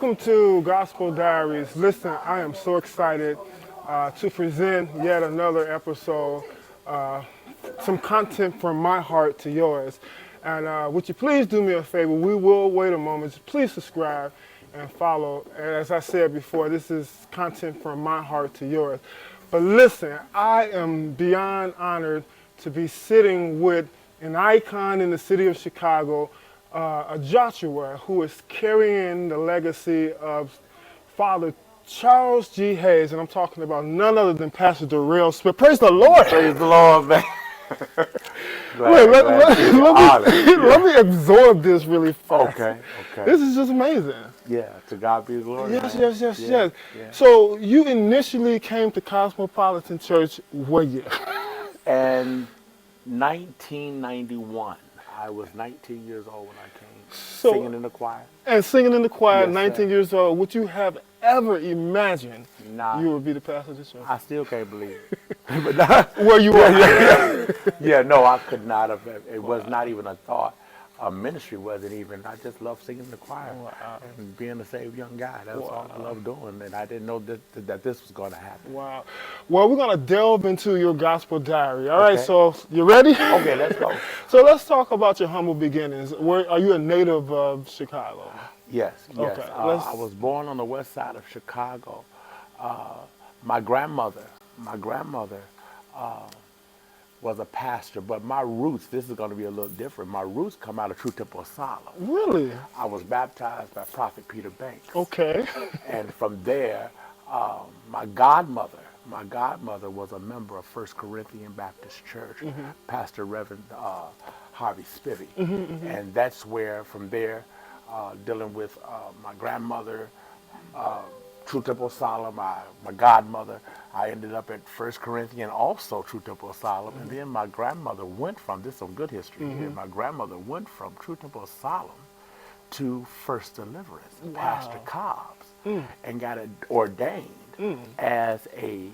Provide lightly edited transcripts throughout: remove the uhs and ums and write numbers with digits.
Welcome to Gospel Diaries. Listen, I am so excited to present yet another episode, some content from my heart to yours. And would you please do me a favor? We will wait a moment. Please subscribe and follow. And as I said before, this is content from my heart to yours. But listen, I am beyond honored to be sitting with an icon in the city of Chicago, a Joshua who is carrying the legacy of Father Charles G. Hayes, and I'm talking about none other than Pastor Derail Smith. Praise the Lord! Praise the Lord, man. Let me absorb this really fast. Okay. This is just amazing. Yeah, to God be the glory. Yes. Yeah. So you initially came to Cosmopolitan Church what year? And 1991. I was 19 years old when I came, singing in the choir. And singing in the choir, Yes, 19 sir. years old. Would you have ever imagined you would be the pastor of the church? I still can't believe it. Where you are? Yeah, no, I could not have. It was not even a thought. Ministry wasn't even. I just loved singing in the choir and being a saved young guy. That's all I loved doing, and I didn't know that this was going to happen. Wow. Well, we're going to delve into your gospel diary. All right, so you ready? Okay, let's go. So let's talk about your humble beginnings. Are you a native of Chicago? Yes. Okay, I was born on the west side of Chicago. My grandmother was a pastor, but my roots, this is going to be a little different. My roots come out of True Temple Asylum. Really? I was baptized by Prophet Peter Banks. Okay. And from there, my godmother was a member of First Corinthian Baptist Church, Pastor Reverend Harvey Spivey. And that's where, from there, dealing with my grandmother, True Temple Asylum, my godmother, I ended up at First Corinthian, also True Temple Asylum, and then my grandmother went from, this is some good history here, my grandmother went from True Temple Asylum to First Deliverance, Pastor Cobb's, and got ordained as a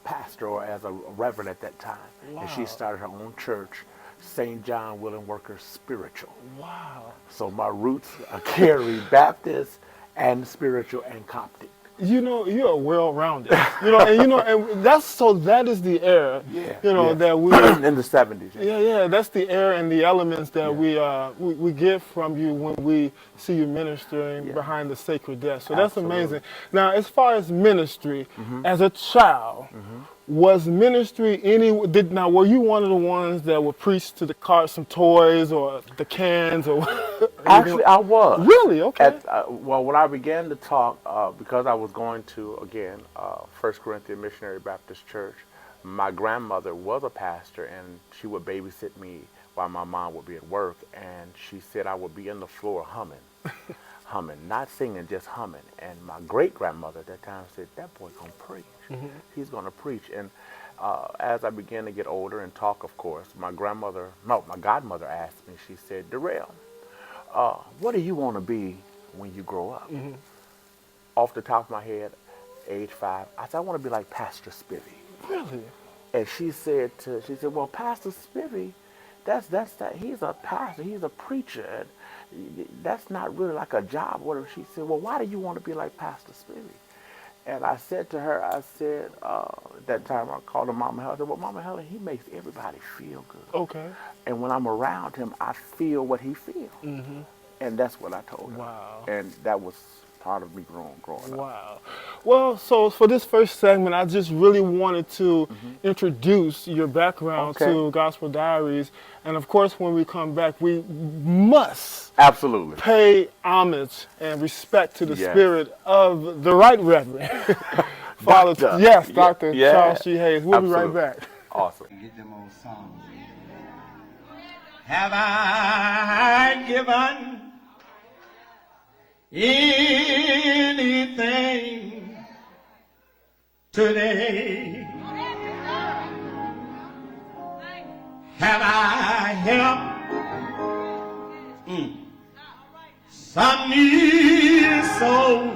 pastor or as a reverend at that time. And she started her own church, St. John Willing Workers Spiritual. Wow. So my roots carry Baptist and spiritual and Coptic. You know, you're well-rounded. And that is the era. That we in the 70s. Yeah, that's the air and the elements that we get from you when we see you ministering behind the sacred desk. So that's amazing. Now, as far as ministry, as a child, was ministry were you one of the ones that would preach to the cart some toys or the cans or? Actually, I was. Really? Okay. Well, when I began to talk, because I was going to, again, First Corinthian Missionary Baptist Church, my grandmother was a pastor, and she would babysit me while my mom would be at work, and she said I would be in the floor humming, not singing, just humming. And my great-grandmother at that time said, that boy gonna preach. He's gonna preach. And as I began to get older and talk, of course, my godmother asked me, she said, Derail, what do you want to be when you grow up? Off the top of my head, age 5, I said, I want to be like Pastor Spivey. Really? And she said, well, Pastor Spivey, that's he's a pastor, he's a preacher. That's not really like a job. She said, well, why do you want to be like Pastor Spivey? And I said to her, at that time I called her Mama Helen. I said, well, Mama Helen, he makes everybody feel good. Okay. And when I'm around him, I feel what he feels. And that's what I told her. Wow. And that was part of me growing up. Wow. Well, so for this first segment, I just really wanted to introduce your background to Gospel Diaries. And of course, when we come back, we must pay homage and respect to the spirit of the Right Reverend Father, Dr. Charles G. Hayes. We'll be right back. Awesome. Get them old songs. Have I given anything today? Have I helped some needy soul?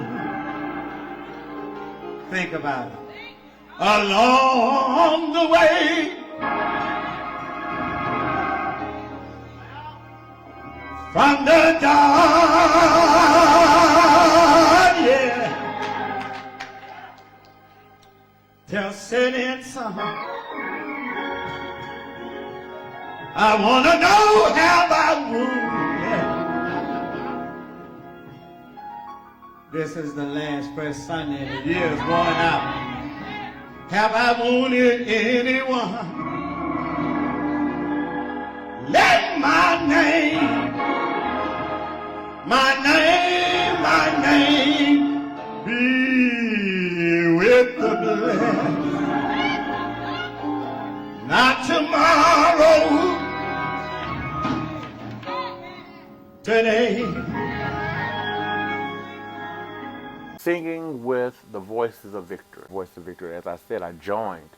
Think about it. Along the way, from the dark I want to know have I wounded. This is the last first Sunday of the year is going out. Have I wounded anyone? Let my name be with the blessed. Not tomorrow, today. Singing with the Voices of Victory. Voice of Victory, as I said, I joined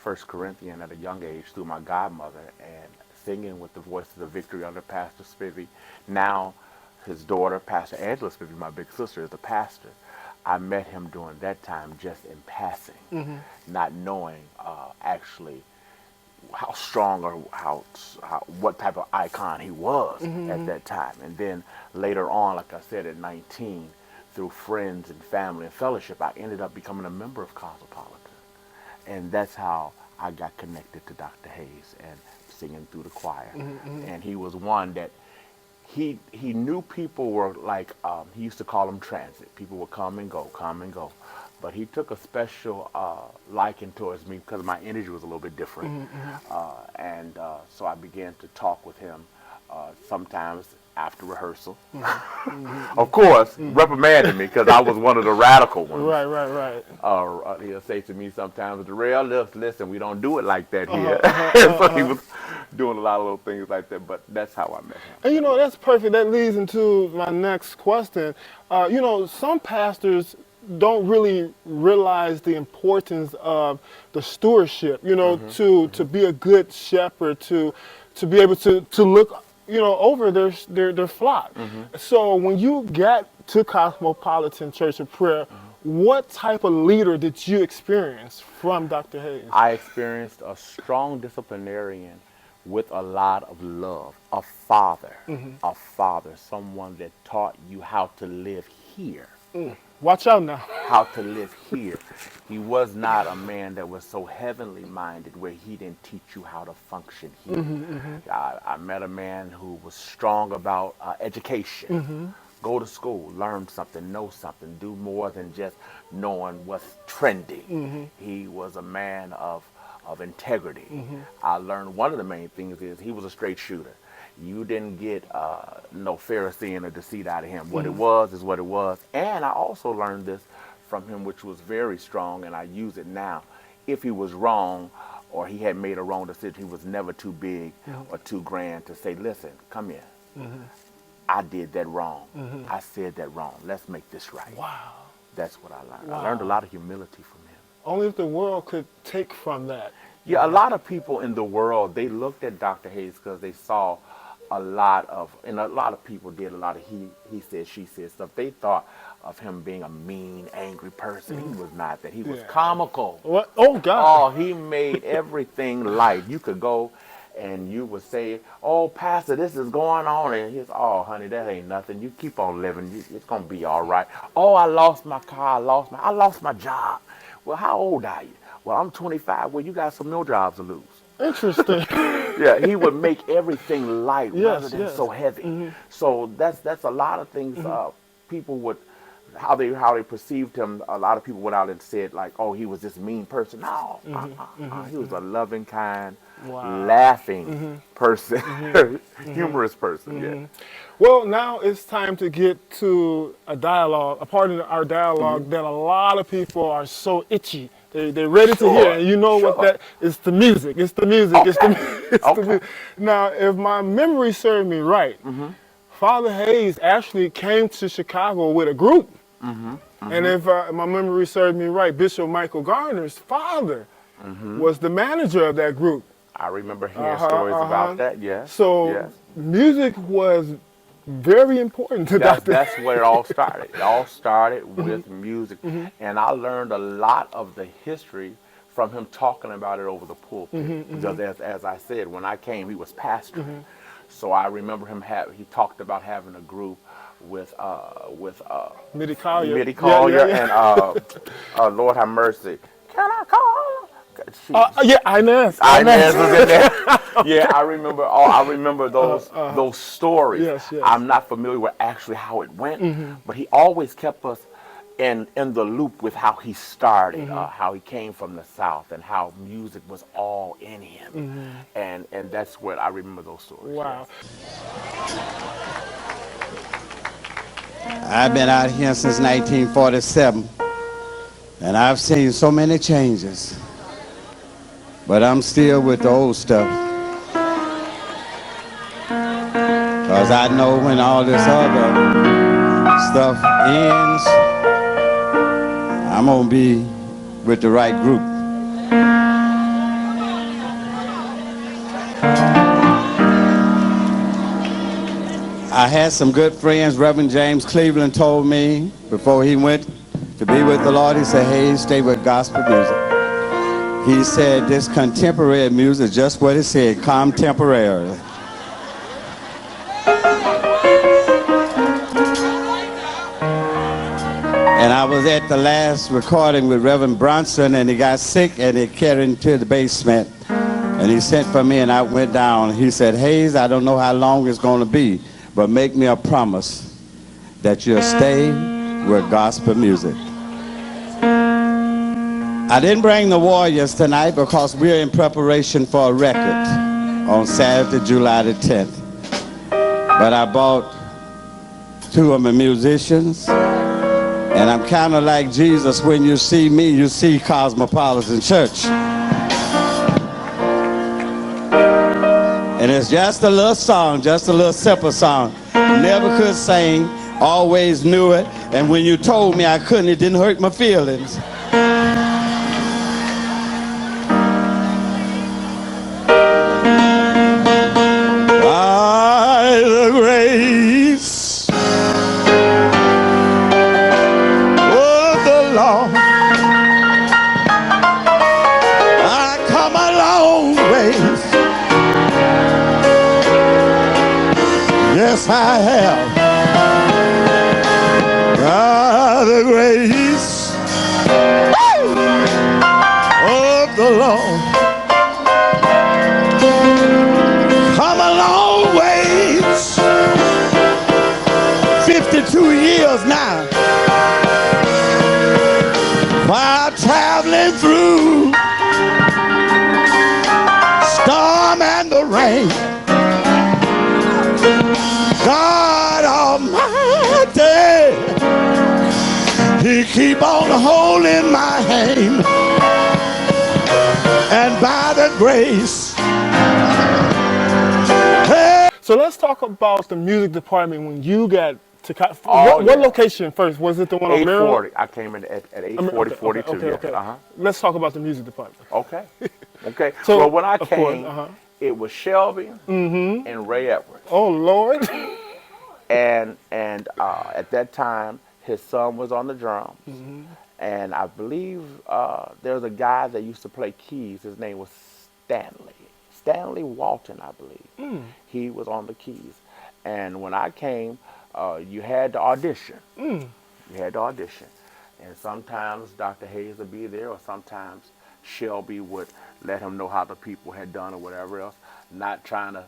1 Corinthian at a young age through my godmother, and singing with the Voices of Victory under Pastor Spivey. Now his daughter, Pastor Angela Spivey, my big sister, is the pastor. I met him during that time just in passing, not knowing actually how strong or what type of icon he was at that time. And then later on, like I said, at 19, through friends and family and fellowship, I ended up becoming a member of Cosmopolitan. And that's how I got connected to Dr. Hayes and singing through the choir. And he was one that he knew people were like, he used to call them transit. People would come and go, come and go. But he took a special liking towards me because my energy was a little bit different. So I began to talk with him sometimes after rehearsal. Of course, reprimanding me because I was one of the radical ones. Right. He'll say to me sometimes, Derail, listen, we don't do it like that here. So he was doing a lot of little things like that, but that's how I met him. And you know, that's perfect. That leads into my next question. You know, some pastors don't really realize the importance of the stewardship, you know, to be a good shepherd, to be able to look, you know, over their flock. So when you got to Cosmopolitan Church of Prayer, what type of leader did you experience from Dr. Hayes? I experienced a strong disciplinarian with a lot of love, a father, someone that taught you how to live here. Watch out now. How to live here. He was not a man that was so heavenly minded where he didn't teach you how to function here. I met a man who was strong about education. Go to school, learn something, know something, do more than just knowing what's trending. He was a man of integrity. I learned one of the main things is he was a straight shooter. You didn't get no Pharisee or deceit out of him. What it was is what it was. And I also learned this from him, which was very strong, and I use it now. If he was wrong or he had made a wrong decision, he was never too big or too grand to say, listen, come here. I did that wrong. I said that wrong. Let's make this right. Wow. That's what I learned. I learned a lot of humility from him. Only if the world could take from that. Yeah, a lot of people in the world, they looked at Dr. Hayes because they saw a lot of people did a lot of he said, she said stuff. They thought of him being a mean, angry person. He was not that. He was comical. What? Oh, God. Oh, he made everything light. You could go and you would say, oh, Pastor, this is going on. And he's, oh, honey, that ain't nothing. You keep on living. It's going to be all right. Oh, I lost my car. I lost my job. Well, how old are you? Well, I'm 25. Well, you got some more jobs to lose. Interesting. Yeah, he would make everything light rather than so heavy. So that's a lot of things people would, how they perceived him. A lot of people went out and said like, oh, he was this mean person. No, he was a loving, kind, laughing person, humorous person. Yeah. Well, now it's time to get to a dialogue, a part of our dialogue that a lot of people are so itchy. They're ready to hear, and you know what that is? The music. It's the music. Okay. It's the music. Now, if my memory serves me right, Father Hayes actually came to Chicago with a group. And if my memory serves me right, Bishop Michael Garner's father was the manager of that group. I remember hearing stories about that. Yes. So music was very important to Dr. That's where it all started. It all started with music. And I learned a lot of the history from him talking about it over the pulpit. Because as I said, when I came, he was pastoring. So I remember him he talked about having a group with Midi Collier and Lord have mercy. Can I call? Yeah, Inez. Inez was in there. Yeah, I remember. Oh, I remember those stories. Yes, yes. I'm not familiar with actually how it went, but he always kept us in the loop with how he started, how he came from the South, and how music was all in him, and that's what I remember those stories. Wow. I've been out here since 1947, and I've seen so many changes, but I'm still with the old stuff. Because I know when all this other stuff ends, I'm going to be with the right group. I had some good friends. Reverend James Cleveland told me before he went to be with the Lord, he said, hey, stay with gospel music. He said, this contemporary music is just what it said, contemporary. And I was at the last recording with Reverend Bronson, and he got sick, and they carried him to the basement. And he sent for me, and I went down. He said, Hayes, I don't know how long it's going to be, but make me a promise that you'll stay with gospel music. I didn't bring the Warriors tonight because we're in preparation for a record on Saturday, July the 10th. But I bought two of my musicians, and I'm kind of like Jesus. When you see me, you see Cosmopolitan Church. And it's just a little song, just a little simple song. Never could sing, always knew it. And when you told me I couldn't, it didn't hurt my feelings. By the grace of the Lord, I come a long ways. Yes, I have. By the grace of the Lord, come a long ways. 52 years now, while traveling through storm and the rain. God Almighty, He keep on holding my hand, and by the grace. Hey. So let's talk about the music department when you got to. Oh, what yeah. location first? Was it the one on Merrill? 840. I came in at 840, 42. Okay. Yeah. Let's talk about the music department. Okay. Okay. So, well, when I of came, course, it was Shelby and Ray Edwards. Oh Lord. And at that time, his son was on the drums. And I believe there was a guy that used to play keys. His name was Stanley Walton, I believe. He was on the keys. And when I came, you had to audition. You had to audition. And sometimes Dr. Hayes would be there, or sometimes Shelby would let him know how the people had done or whatever else. Not trying to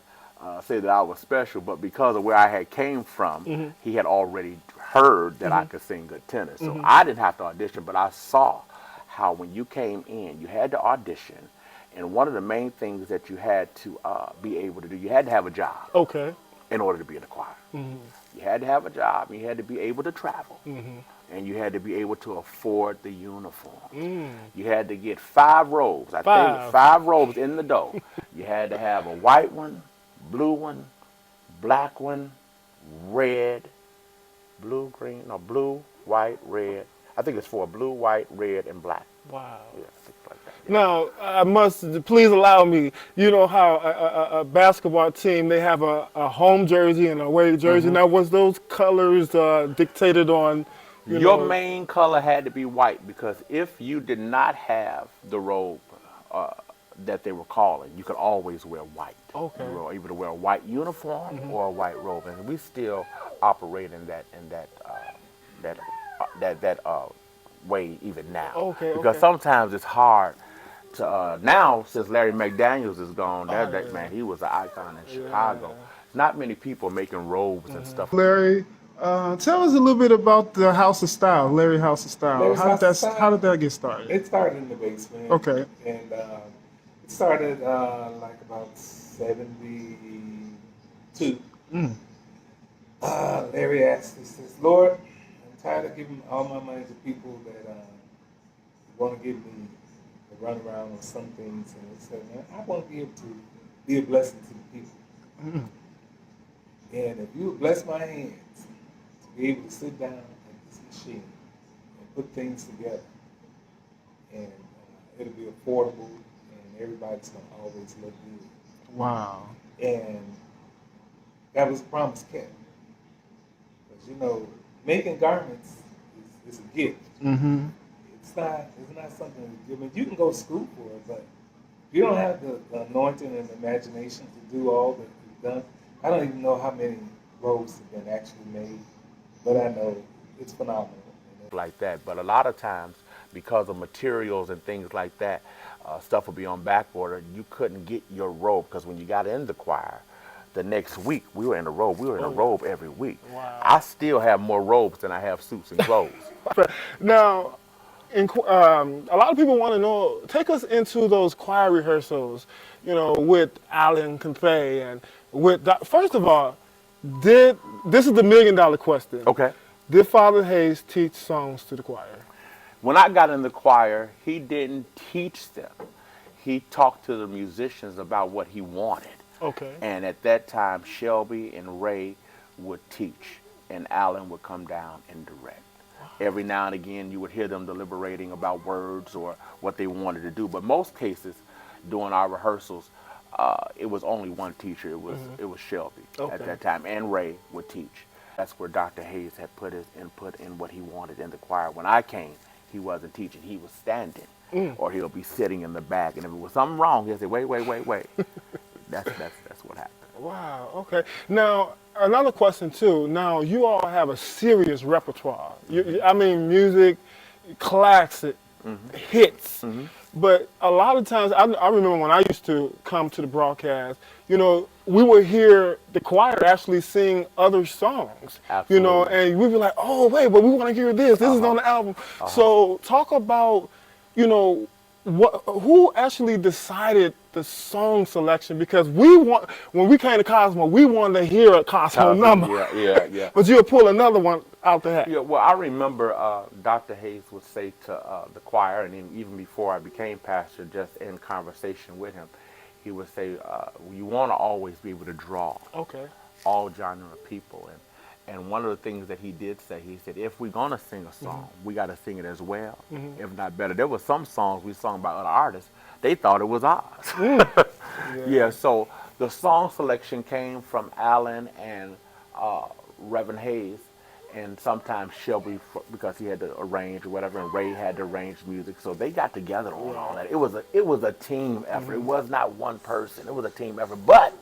say that I was special, but because of where I had came from, he had already heard that I could sing good tenor. So I didn't have to audition, but I saw how when you came in, you had to audition. And one of the main things that you had to be able to do, you had to have a job. Okay. In order to be in the choir. You had to have a job, and you had to be able to travel. And you had to be able to afford the uniform. You had to get 5 robes. I think 5 robes in the door. You had to have a white one, blue one, black one, red, blue, green, no, blue, white, red. I think it's 4, blue, white, red, and black. Wow. Yeah, things like that. Yeah. Now, I must, please allow me, you know how a basketball team, they have a home jersey and a away jersey. Now, was those colors dictated on, Your main color had to be white, because if you did not have the robe that they were calling, you could always wear white. Okay. You were able to wear a white uniform or a white robe, and we still operate in that way even now. Okay. Because sometimes it's hard now, since Larry McDaniels is gone, yeah. man, he was an icon in Chicago. Not many people making robes and stuff. Larry, tell us a little bit about the House of Style, Larry House of Style. Larry's House of Style? How did that get started? It started in the basement. Okay. And it started like about 72. Larry asked, he says, Lord, I'm tired of giving all my money to people that want to give me a runaround on some things. And he said, man, I want to be able to be a blessing to the people. And if you would bless my hands to be able to sit down at this machine and put things together, and it'll be affordable, and everybody's going to always look good. Wow. And that was a promise kept. Because, you know, making garments is a gift. Mm-hmm. It's not something, I mean, you can go to school for it, but if you don't have the anointing and imagination to do all that you've done, I don't even know how many robes have been actually made, but I know it's phenomenal. Like that, but a lot of times, because of materials and things like that, stuff will be on back order. You couldn't get your robe, because when you got in the choir, the next week we were in a robe. We were in a robe every week. Wow. I still have more robes than I have suits and clothes. Now, a lot of people want to know, take us into those choir rehearsals, you know, with Alan Confay and with, first of all, this is the $1 million question. Okay. Did Father Hayes teach songs to the choir? When I got in the choir, he didn't teach them. He talked to the musicians about what he wanted. Okay. And at that time, Shelby and Ray would teach, and Alan would come down and direct. Every now and again, you would hear them deliberating about words or what they wanted to do. But most cases, during our rehearsals, it was only one teacher. It was Shelby at that time, and Ray would teach. That's where Dr. Hayes had put his input in what he wanted in the choir. When I came, he wasn't teaching. He was standing, or he'll be sitting in the back. And if there was something wrong, he'll say, wait. That's what happened. Wow, okay. Now, another question too. Now, you all have a serious repertoire. I mean, music, classic, hits. But a lot of times, I remember when I used to come to the broadcast, you know, we would hear the choir actually sing other songs. Absolutely. You know, and we'd be like, oh, wait, but we want to hear this. This is on the album. So talk about, you know, who actually decided the song selection? Because when we came to Cosmo, we wanted to hear a Cosmo number. Yeah. But you'll pull another one out the hat. Yeah, well, I remember Dr. Hayes would say to the choir, and even before I became pastor, just in conversation with him, he would say, you want to always be able to draw all genre of people. And one of the things that he did say, he said, if we're going to sing a song, we got to sing it as well, if not better. There were some songs we sung by other artists, they thought it was ours. Yeah, so the song selection came from Alan and Reverend Hayes, and sometimes Shelby, because he had to arrange or whatever, and Ray had to arrange music. So they got together on all that. It was a team effort. It was not one person. It was a team effort. But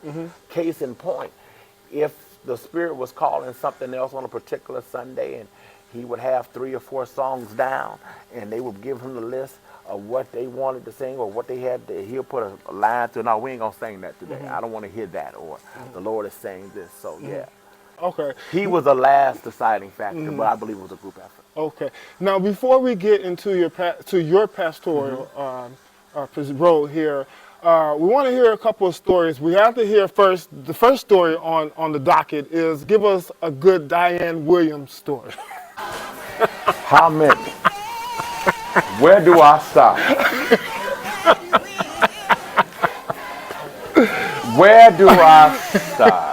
case in point, if the Spirit was calling something else on a particular Sunday, and he would have 3 or 4 songs down, and they would give him the list of what they wanted to sing or what they had to, he'll put a line to, no, we ain't gonna sing that today. I don't want to hear that, or the Lord is saying this. So yeah. Okay. He was the last deciding factor, but I believe it was a group effort. Okay. Now, before we get into your pastoral role here, we want to hear a couple of stories. We have to hear first. The first story on the docket is, give us a good Diane Williams story. How many? Where do I start? Where do I start?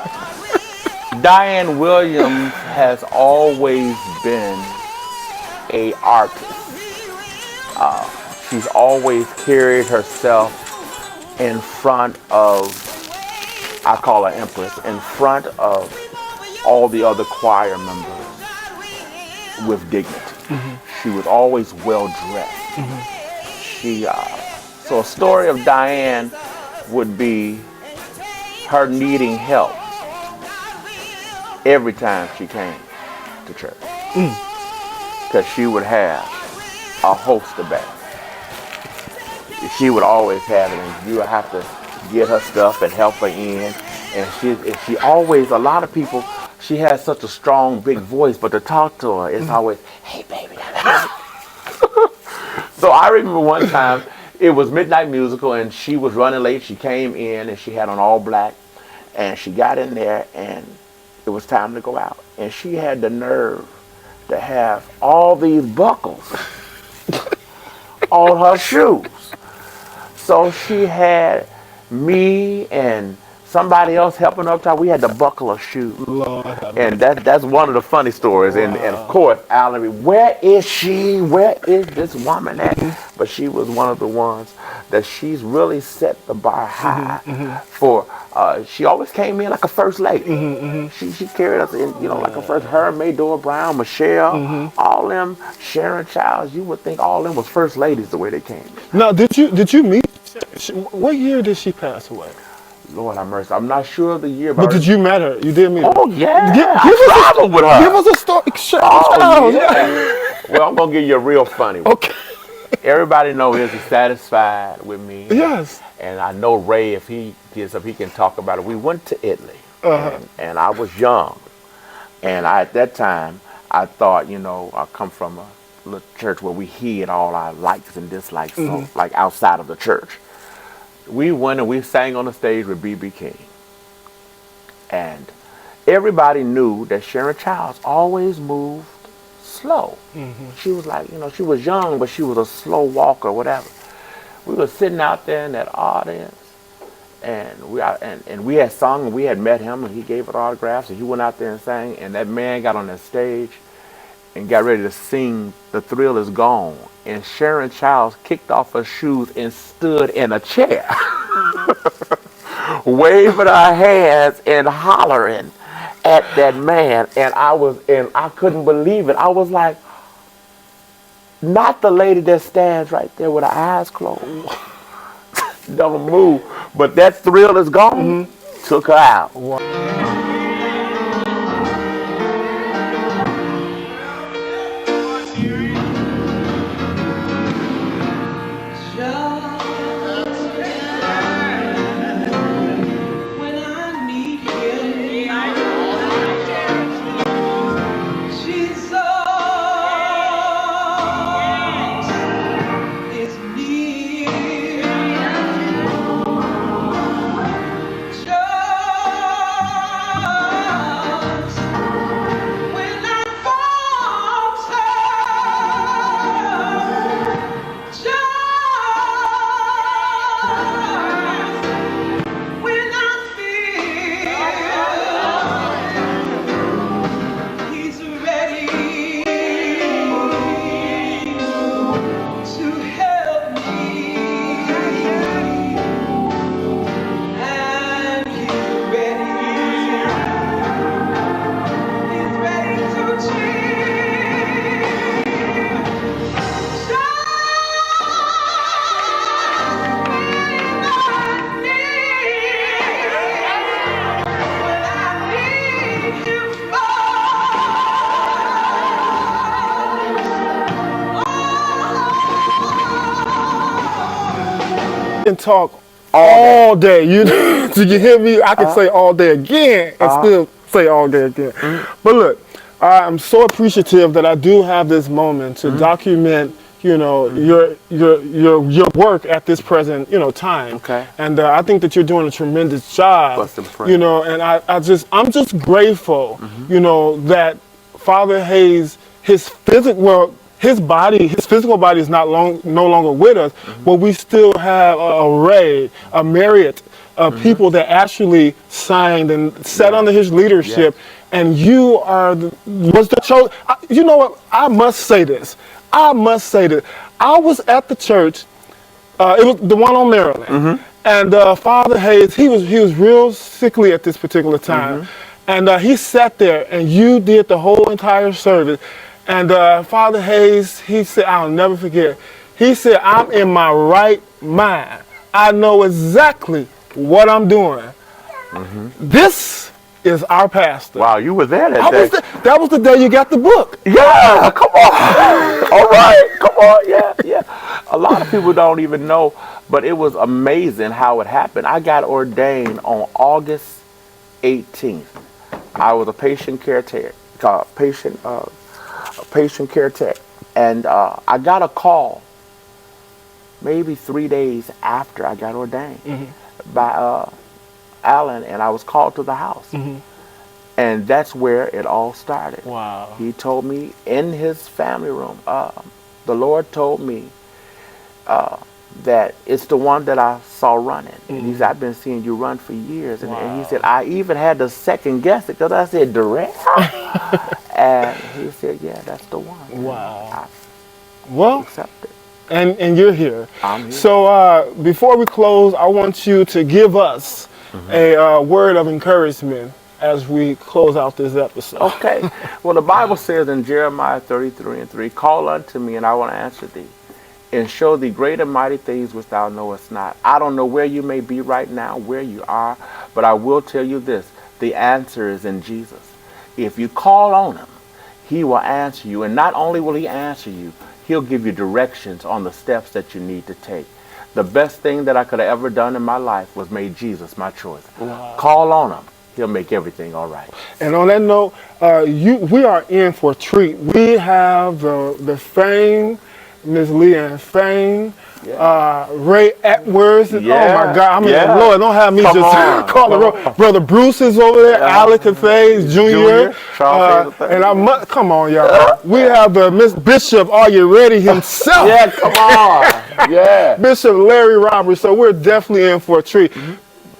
Diane Williams has always been an artist. She's always carried herself in front of, I call her Empress, in front of all the other choir members with dignity. She was always well dressed. So a story of Diane would be her needing help every time she came to church, because she would have a host of bags. she would always have it, and you would have to get her stuff and help her in. And she always, a lot of people, she has such a strong, big voice, but to talk to her, it's always, hey, baby. So I remember one time, it was Midnight Musical, and she was running late. She came in, and she had on all black, and she got in there, and it was time to go out. And she had the nerve to have all these buckles on her shoes. So she had me and somebody else helping her up top. We had to buckle her shoes. Lord, and that's one of the funny stories. Wow. And of course, Alan, where is she? Where is this woman at? But she was one of the ones that she's really set the bar high for. She always came in like a first lady. She carried us in, like a first. Her, Maydor Brown, Michelle, all them, Sharon Childs. You would think all them was first ladies the way they came in. Now, did you meet? What year did she pass away? Lord have mercy. I'm not sure of the year, but did you meet her? You did meet her? Oh yeah. I traveled with her. Give us a story. Well, I'm gonna give you a real funny one. Okay. Everybody knows he's satisfied with me. Yes. And I know Ray, if he gets up, he can talk about it. We went to Italy, and I was young, and at that time I thought, I come from a little church where we hid all our likes and dislikes, so, like outside of the church. We went and we sang on the stage with B.B. King. And everybody knew that Sharon Childs always moved slow. She was like, she was young, but she was a slow walker, whatever. We were sitting out there in that audience, and we had sung, and we had met him, and he gave us autographs, and he went out there and sang, and that man got on that stage and got ready to sing The Thrill Is Gone. And Sharon Childs kicked off her shoes and stood in a chair, waving her hands and hollering at that man. And I couldn't believe it. I was like, not the lady that stands right there with her eyes closed, don't move, but That Thrill Is Gone took her out. Wow. Can talk all day. Do you hear me? I can say all day again and still say all day again. But look, I'm so appreciative that I do have this moment to document, your work at this present, time. Okay. And I think that you're doing a tremendous job. And I'm just grateful, that Father Hayes, his physical body is no longer with us, but we still have a myriad of people that actually signed and sat under his leadership, and you was the chosen. You know what? I must say this. I was at the church. It was the one on Maryland, and Father Hayes. He was real sickly at this particular time, and he sat there, and you did the whole entire service. And Father Hayes, he said, I'll never forget. He said, I'm in my right mind. I know exactly what I'm doing. This is our pastor. Wow, you were there that day. That was the day you got the book. Yeah, come on. All right, come on, yeah. A lot of people don't even know, but it was amazing how it happened. I got ordained on August 18th. I was a patient caretaker, and I got a call maybe 3 days after I got ordained by Alan, and I was called to the house. And that's where it all started. Wow. He told me in his family room, the Lord told me that it's the one that I saw running. And he said, I've been seeing you run for years. And he said, I even had to second guess it because I said, Derail? And he said, yeah, that's the one. Wow. Well, accept it. And you're here. I'm here. So before we close, I want you to give us a word of encouragement as we close out this episode. Okay. Well, the Bible says in Jeremiah 33:3, call unto me and I will answer thee and show thee great and mighty things which thou knowest not. I don't know where you may be right now, where you are, but I will tell you this. The answer is in Jesus. If you call on him, he will answer you. And not only will he answer you, he'll give you directions on the steps that you need to take. The best thing that I could have ever done in my life was made Jesus my choice. Wow. Call on him. He'll make everything all right. And on that note, we are in for a treat. We have the fame, Ms. Leanne Fame, Ray Atworth. Oh my God! I mean, Lord, don't have me call the Brother Bruce is over there. Alec Cathay Jr. And I must come on, y'all. We have the Miss Bishop. Are you ready himself? Yeah, come on. Yeah, Bishop Larry Roberts. So we're definitely in for a treat.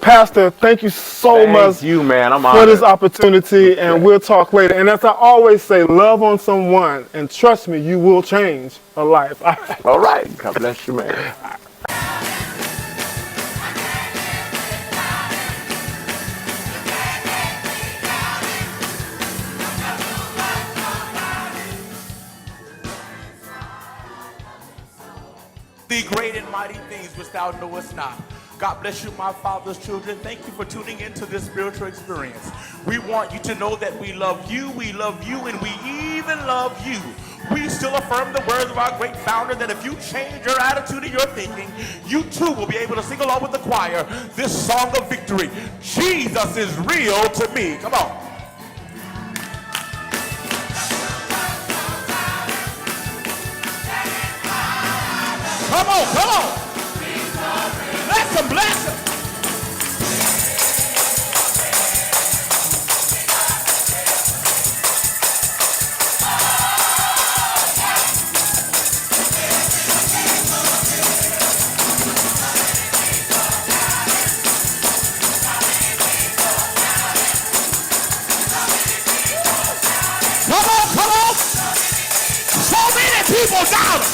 Pastor, thank you so much for this opportunity, and we'll talk later. And as I always say, love on someone, and trust me, you will change a life. All right. God bless you, man. The great and mighty things which thou knowest not. God bless you, my Father's children. Thank you for tuning into this spiritual experience. We want you to know that we love you, and we even love you. We still affirm the words of our great founder that if you change your attitude and your thinking, you too will be able to sing along with the choir this song of victory. Jesus is real to me. Come on. Come on, come on. Bless him, bless him. Come on, come on. So many people doubt him.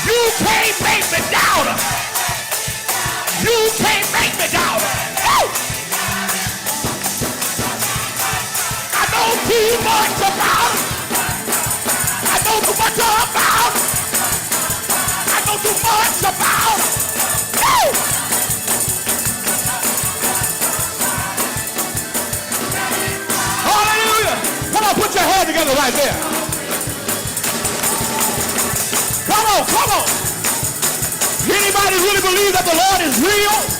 You can't make me doubt him. You can't make me doubt him. Woo! I know too much about him. I know too much about him. I know too much about him. Woo! Hallelujah! Come on, put your hand together right there. Come on, come on. Anybody really believe that the Lord is real?